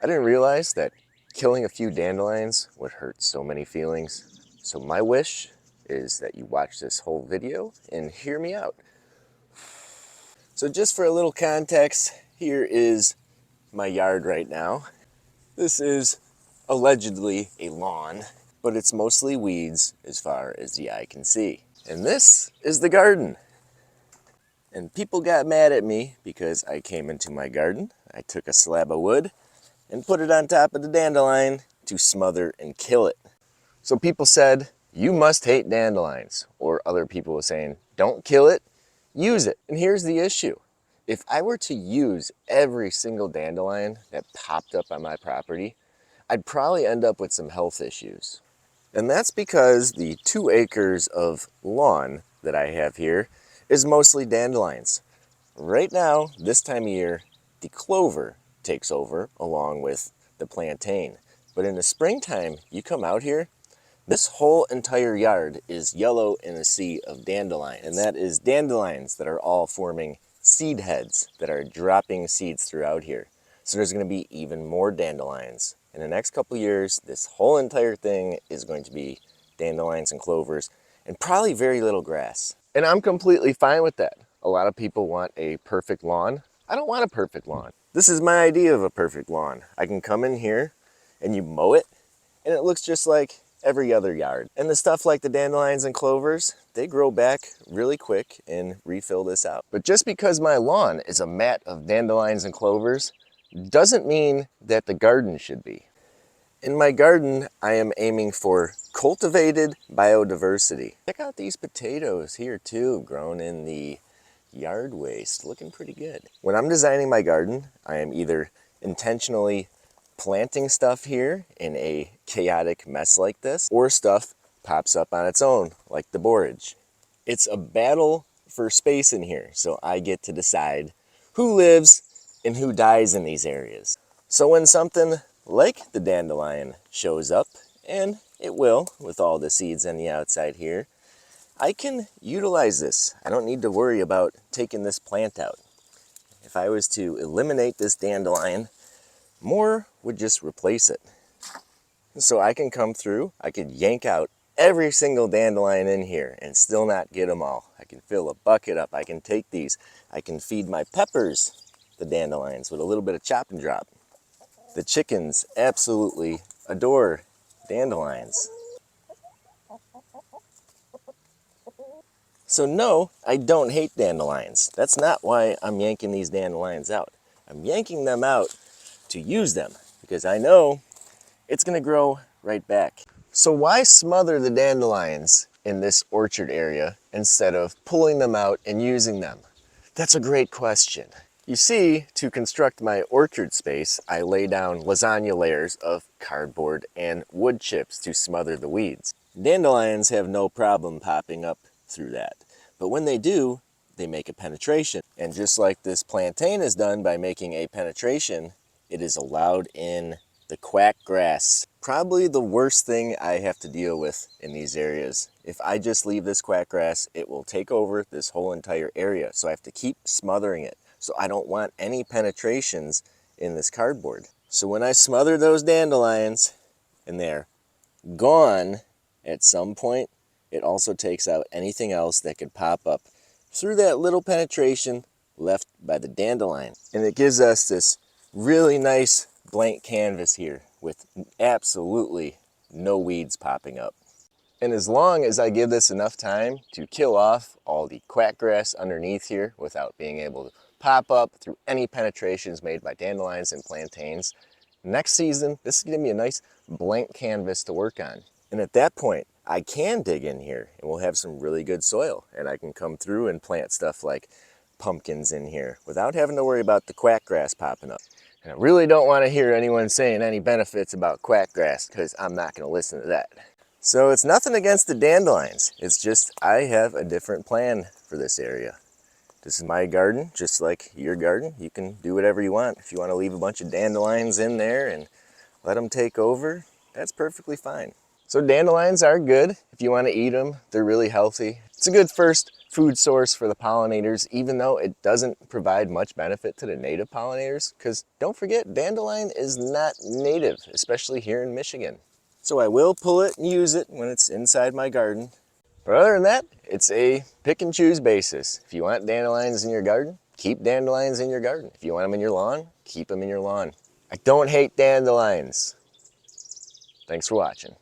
I didn't realize that killing a few dandelions would hurt so many feelings. So my wish is that you watch this whole video and hear me out. So just for a little context, here is my yard right now. This is allegedly a lawn, but it's mostly weeds as far as the eye can see. And this is the garden. And people got mad at me because I came into my garden, I took a slab of wood and put it on top of the dandelion to smother and kill it. So people said, you must hate dandelions. Or other people were saying, don't kill it, use it. And here's the issue. If I were to use every single dandelion that popped up on my property, I'd probably end up with some health issues. And that's because the 2 acres of lawn that I have here is mostly dandelions. Right now, this time of year, the clover takes over along with the plantain. But in the springtime, you come out here, this whole entire yard is yellow in a sea of dandelions. And that is dandelions that are all forming seed heads that are dropping seeds throughout here. So there's going to be even more dandelions. In the next couple years, this whole entire thing is going to be dandelions and clovers and probably very little grass. And I'm completely fine with that. A lot of people want a perfect lawn. I don't want a perfect lawn. This is my idea of a perfect lawn. I can come in here and you mow it and it looks just like every other yard. And the stuff like the dandelions and clovers, they grow back really quick and refill this out. But just because my lawn is a mat of dandelions and clovers doesn't mean that the garden should be. In my garden, I am aiming for cultivated biodiversity. Check out these potatoes here too, grown in the yard waste, looking pretty good. When I'm designing my garden, I am either intentionally planting stuff here in a chaotic mess like this, or stuff pops up on its own, like the borage. It's a battle for space in here, so I get to decide who lives and who dies in these areas. So when something like the dandelion shows up, and it will with all the seeds on the outside here, I can utilize this. I don't need to worry about taking this plant out. If I was to eliminate this dandelion, more would just replace it. So I can come through, I could yank out every single dandelion in here and still not get them all. I can fill a bucket up, I can take these, I can feed my peppers the dandelions with a little bit of chop and drop. The chickens absolutely adore dandelions. So no, I don't hate dandelions. That's not why I'm yanking these dandelions out. I'm yanking them out to use them because I know it's going to grow right back. So why smother the dandelions in this orchard area instead of pulling them out and using them? That's a great question. You see, to construct my orchard space, I lay down lasagna layers of cardboard and wood chips to smother the weeds. Dandelions have no problem popping up through that. But when they do, they make a penetration. And just like this plantain is done by making a penetration, it is allowed in the quack grass. Probably the worst thing I have to deal with in these areas. If I just leave this quack grass, it will take over this whole entire area. So I have to keep smothering it. So I don't want any penetrations in this cardboard. So when I smother those dandelions and they're gone at some point, it also takes out anything else that could pop up through that little penetration left by the dandelion. And it gives us this really nice blank canvas here with absolutely no weeds popping up. And as long as I give this enough time to kill off all the quack grass underneath here without being able to pop up through any penetrations made by dandelions and plantains, next season, this is gonna be a nice blank canvas to work on. And at that point, I can dig in here and we'll have some really good soil and I can come through and plant stuff like pumpkins in here without having to worry about the quack grass popping up. And I really don't want to hear anyone saying any benefits about quack grass because I'm not going to listen to that. So it's nothing against the dandelions. It's just I have a different plan for this area. This is my garden, just like your garden. You can do whatever you want. If you want to leave a bunch of dandelions in there and let them take over, that's perfectly fine. So dandelions are good if you want to eat them. They're really healthy. It's a good first food source for the pollinators, even though it doesn't provide much benefit to the native pollinators, because don't forget, dandelion is not native, especially here in Michigan. So I will pull it and use it when it's inside my garden. But other than that, it's a pick and choose basis. If you want dandelions in your garden, keep dandelions in your garden. If you want them in your lawn, keep them in your lawn. I don't hate dandelions. Thanks for watching.